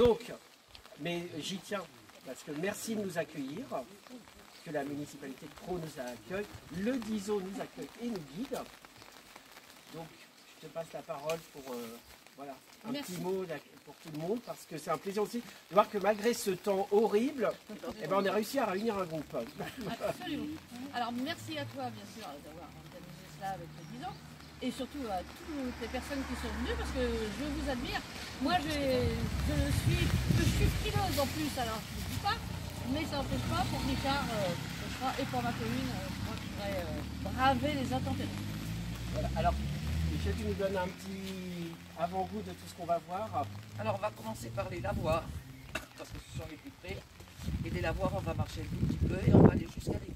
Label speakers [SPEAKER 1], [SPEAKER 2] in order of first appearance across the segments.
[SPEAKER 1] Donc, mais j'y tiens, parce que merci de nous accueillir, que la municipalité de Crau nous accueille, le DISO nous accueille et nous guide. Donc, je te passe la parole pour voilà, un petit mot pour tout le monde, parce que c'est un plaisir aussi de voir que malgré ce temps horrible, eh ben, on a réussi à réunir un groupe.
[SPEAKER 2] Absolument. Alors, merci à toi, bien sûr, d'avoir organisé cela avec le DISO. Et surtout à toutes les personnes qui sont venues, parce que je vous admire. Moi, je suis frileuse en plus, alors je ne le dis pas, mais ça n'empêche pas pour Richard, ce sera, et pour ma commune, moi je voudrais braver les intempéries.
[SPEAKER 1] Voilà. Alors, Michel, tu nous donnes un petit avant-goût de tout ce qu'on va voir.
[SPEAKER 3] Alors, on va commencer par les lavoirs, parce que ce sont les plus près. Et les lavoirs, on va marcher un tout petit peu et on va aller jusqu'à l'église.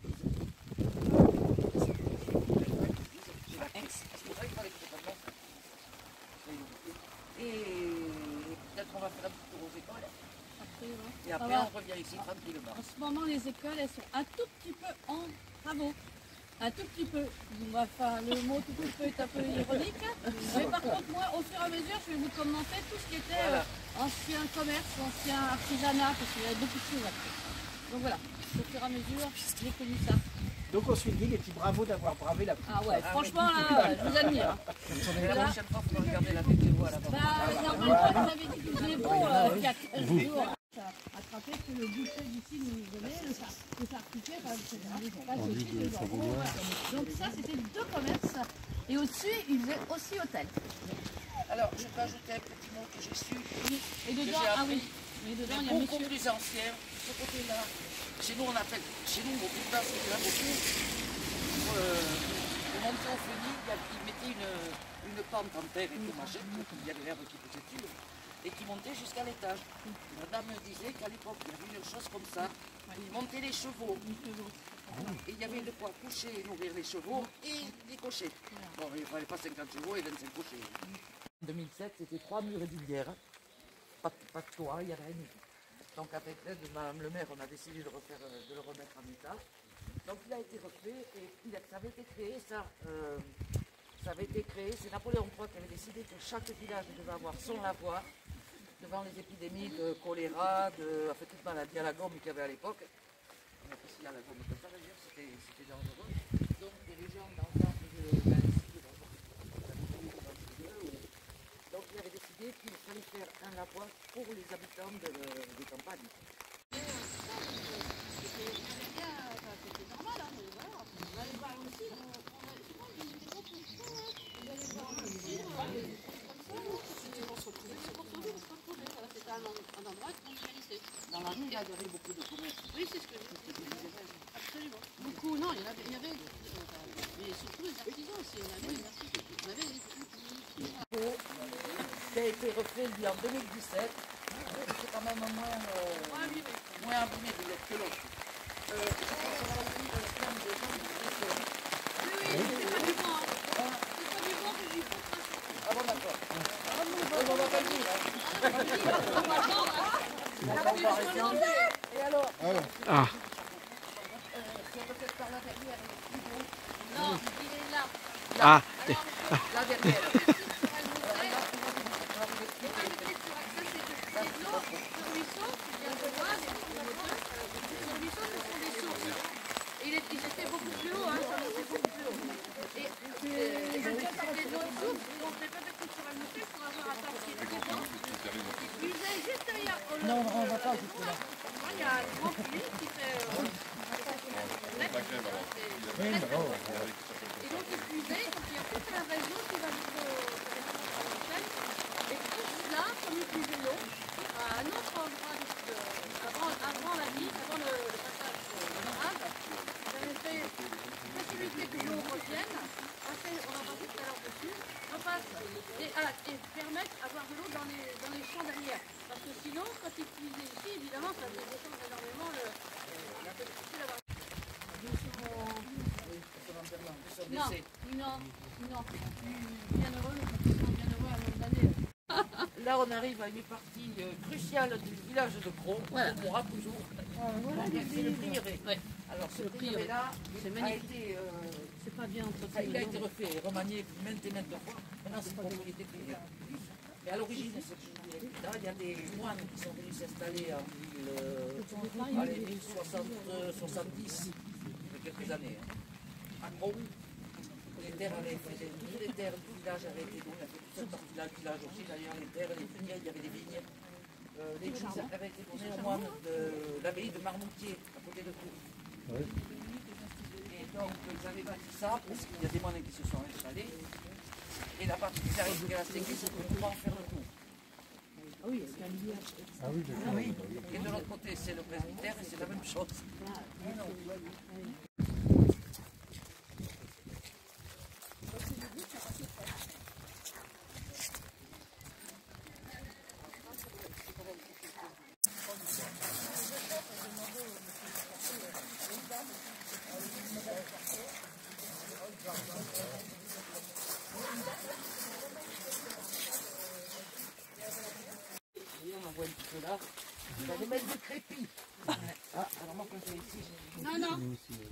[SPEAKER 3] Et peut-être on va faire un petit tour aux écoles. Et après on revient ici tranquillement.
[SPEAKER 2] En ce moment, les écoles, elles sont un tout petit peu en travaux. Un tout petit peu. Enfin, le mot tout petit peu est un peu ironique. Mais par contre, moi, au fur et à mesure, je vais vous commenter tout ce qui était ancien commerce, ancien artisanat, parce qu'il y avait beaucoup de choses après. Donc voilà, au fur et à mesure, j'ai connu ça.
[SPEAKER 1] Donc on suit le guide et puis bravo d'avoir bravé la pluie.
[SPEAKER 2] Ah ouais, franchement, là, je vous admire.
[SPEAKER 3] La prochaine fois, il faut regarder la météo à la bas.
[SPEAKER 2] Normalement, vous avez dit qu'il faisait bon il y a 15 jours. Attraper que le boucher d'ici nous donnait, le charcutier, etc. Donc ça, c'était deux commerces. Et au-dessus, il faisait aussi hôtel.
[SPEAKER 3] Alors, je peux ajouter un petit mot que j'ai su.
[SPEAKER 2] Et dedans, ah oui. Et dedans, il y a
[SPEAKER 3] beaucoup
[SPEAKER 2] monsieur.
[SPEAKER 3] plus ancien, ce côté-là. Chez nous, on appelle, chez nous, au Pays-Bas, c'était là beaucoup. Pour monter au Feni, ils mettaient une pente en terre et tout machin, il y avait l'herbe qui poussait dessus, et qui montait jusqu'à l'étage. La dame me disait qu'à l'époque, il y avait une chose comme ça, où ils montaient les chevaux. Et il y avait de quoi coucher et nourrir les chevaux et les cochers. Bon, il ne fallait pas 50 chevaux et 25 cochers. En 2007, c'était 3 murs et d'une bière. Pas de toit, il n'y avait rien. Donc avec l'aide de Madame le maire, on a décidé de le remettre en état. Donc il a été refait et ça avait été créé, ça avait été créé, c'est Napoléon III qui avait décidé que chaque village devait avoir son lavoir devant les épidémies de choléra, enfin toute maladie à la gomme qu'il y avait à l'époque. On a passé à la gomme comme ça, c'était dangereux. Donc les gens dans le donc il avait décidé qu'il fallait faire un lavoir pour les habitants des campagnes.
[SPEAKER 2] C'était normal, hein, mais voilà. On va aller voir aussi. C'était un endroit organisé.
[SPEAKER 3] Dans la rue, il y avait beaucoup de commerces.
[SPEAKER 2] Oui, c'est ce que je disais. Absolument. Beaucoup, non, il y avait mais surtout les artisans aussi. On avait des artisans. On avait des
[SPEAKER 3] qui a été refait lui en 2017. C'est quand même moins abîmé que l'autre.
[SPEAKER 2] Oui, c'est pas du bon. C'est pas du bon que j'y faut.
[SPEAKER 3] Ah bon, d'accord. On va pas le dire. Et alors
[SPEAKER 1] Ah.
[SPEAKER 3] si on peut faire par la derrière,
[SPEAKER 2] Non, il est là.
[SPEAKER 1] Ah.
[SPEAKER 3] la derrière.
[SPEAKER 2] Il était beaucoup plus haut, hein, ça montait beaucoup plus haut. Et les autres sources, donc les peut-être sur un montée pour avoir un parti dedans. Ils puisaient juste derrière.
[SPEAKER 3] Non, on va pas jusque là.
[SPEAKER 2] Il y a un grand puits qui fait. Et donc ils puisaient, donc il y a toute la région qui va jusqu'au Chêne. Et tout cela, comme ils puisaient l'eau, à un autre endroit, avant la ville, avant le passage de l'orage, j'avais fait possibilité que l'eau revienne, passer, on en parle tout à l'heure dessus, repasse et permettre d'avoir de l'eau dans les champs derrière. Parce que sinon, quand ils puisaient ici, évidemment, ça faisait descendre énormément la possibilité d'avoir. Non. Bien heureux à mon année.
[SPEAKER 3] Là, on arrive à une partie cruciale du village de Crau, voilà. On aura toujours. C'est le prieuré. Ouais. Alors, ce prieuré-là a été.
[SPEAKER 2] C'est pas bien
[SPEAKER 3] il a été refait et remanié maintes et maintes fois. Maintenant, c'est une propriété privée. Mais à l'origine, c'est Là, il y a des moines qui sont venus s'installer en 1070, il y a quelques années. Hein. À Gros, les terres avaient été, toutes les terres du village avaient été données, toute cette partie-là du village aussi, d'ailleurs, les terres, les vignes, il y avait des vignes. L'église avait été donnée aux moines de l'abbaye de Marmoutier, à côté de Tours. Oui. Et donc, ils avaient bâti ça, parce qu'il y a des moines qui se sont installés. Et la particularité de cette église, c'est qu'on ne peut pas en faire le tour.
[SPEAKER 4] Ah oui, c'est un village.
[SPEAKER 3] Ah oui, ah oui. Et de l'autre côté, c'est le presbytère et c'est la même chose. On voit un petit peu là. On va les mettre de crépi. Ah, alors moi quand je vais ici, j'ai...
[SPEAKER 2] Non, non.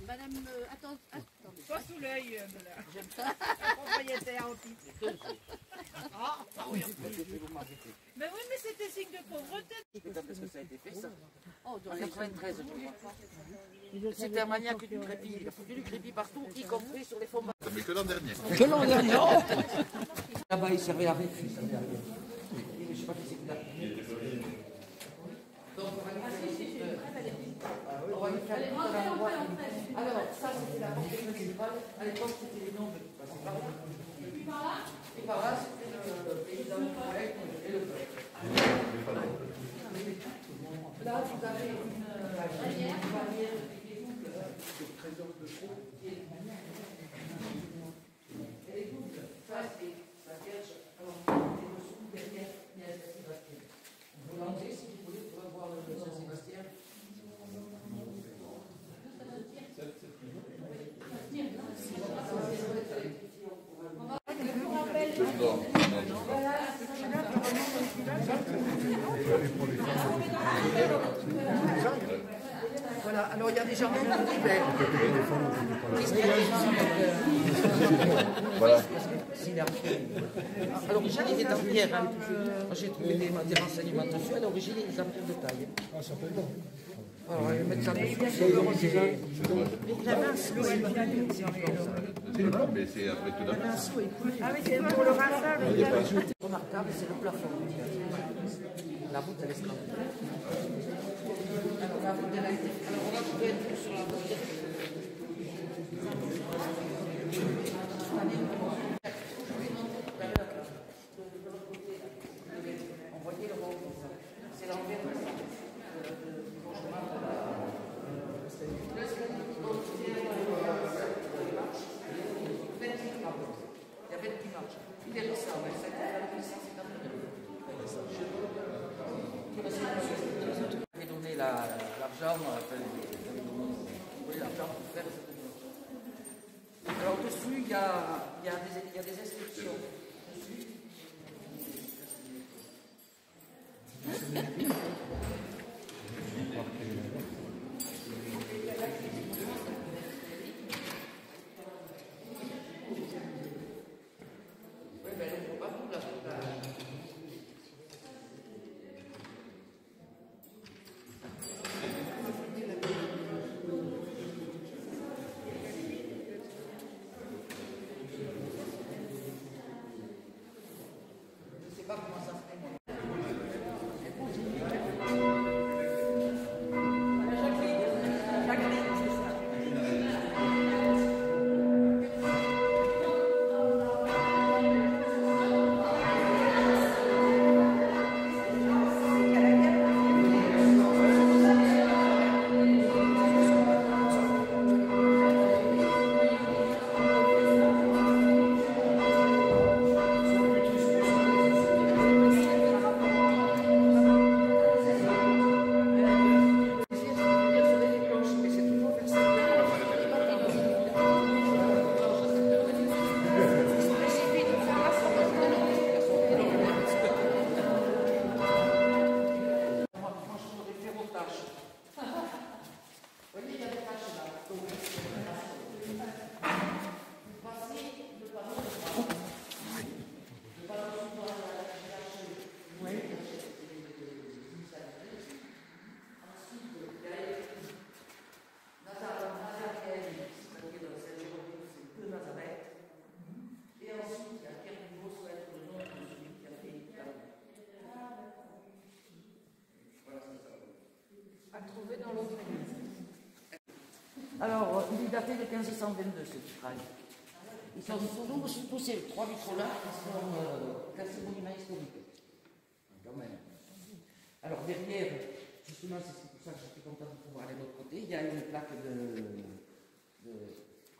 [SPEAKER 2] Madame, attends.
[SPEAKER 5] Pas sous l'œil,
[SPEAKER 3] J'aime ça.
[SPEAKER 5] la propriétaire en titre.
[SPEAKER 3] Ah oui, vous m'arrêtez.
[SPEAKER 5] Mais oui, mais c'était signe de pauvreté.
[SPEAKER 3] Quand est-ce que ça a été fait ça? En 93, je crois. C'était un maniaque du crépi. Il a foutu du crépi partout, y compris sur les fonds.
[SPEAKER 6] Mais que l'an dernier.
[SPEAKER 3] Que l'an dernier. Là-bas, il servait à rien. Je sais pas qui c'est qui l'a. Donc, on va lui faire tout à l'endroit. Alors, ça, c'était la portée principale. À l'époque, c'était les noms de passer par là. Et par là, c'était le paysan et le peuple. Là, vous avez une barrière qui est double. Le trésor de Faux qui est elle est double. Ça, c'est la Vierge. Alors, et dessous, derrière, il y a Saint-Sébastien. Vous l'entrez, si vous voulez, pour voir le Saint-Sébastien. Voilà, alors il y a des jardins d'hiver. Voilà. À l'origine, il est en pierre. Hein. J'ai trouvé des renseignements dessus. À l'origine, il est en pierre de taille. Ah, ça peut bon. Alors, ils mettent ça dessus.
[SPEAKER 6] Mais c'est après tout d'abord.
[SPEAKER 5] Ah oui, c'est pour le rinçage.
[SPEAKER 3] Remarquable, c'est le plafond. La voûte, elle est scandée. Alors, la voûte, elle a été. Alors, on va trouver un truc sur la voûte. On voyait le rond comme ça. C'est l'envers de ça. Il y avait une marche. Il est ça, mais c'est il avait donné l'argent, l'argent pour faire cette. Alors dessus, il y a des inscriptions.
[SPEAKER 2] À trouver dans l'autre église.
[SPEAKER 3] Alors, il est daté de 1522, ce vitrail. Ils sont tous ces trois vitraux-là qui sont classés monuments historiques. Quand même. Alors, derrière, justement, c'est pour ça que je suis content de pouvoir aller de l'autre côté, il y a une plaque comment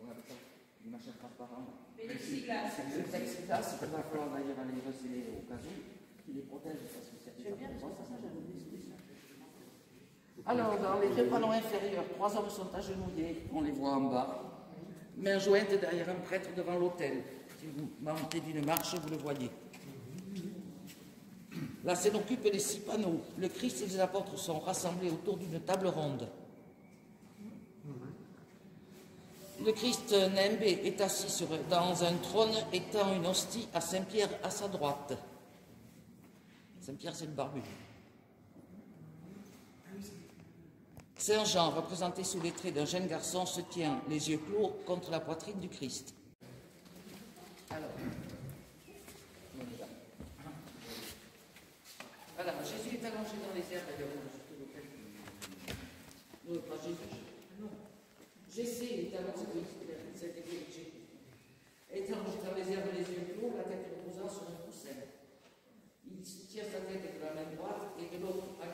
[SPEAKER 3] on appelle ça, du machin transparent.
[SPEAKER 2] Plexiglas.
[SPEAKER 3] Le plexiglas, il va falloir d'ailleurs aller receler au cas où, qui les protège parce que c'est bien. Alors, dans les deux panneaux inférieurs, 3 hommes sont agenouillés, on les voit en bas. Main jointe derrière un prêtre devant l'autel. Si vous montez d'une marche, vous le voyez. La scène occupe les 6 panneaux. Le Christ et les apôtres sont rassemblés autour d'une table ronde. Le Christ nimbé est assis dans un trône étant une hostie à Saint-Pierre à sa droite. Saint-Pierre, c'est le barbu. Saint Jean, représenté sous les traits d'un jeune garçon, se tient les yeux clos contre la poitrine du Christ. Alors, voilà, Jésus est allongé dans les airs, d'ailleurs, non, pas Jésus. Non. Jésus est allongé dans les airs, les yeux clos, la tête reposant sur un coussin. Il tient sa tête de la main droite et de l'autre à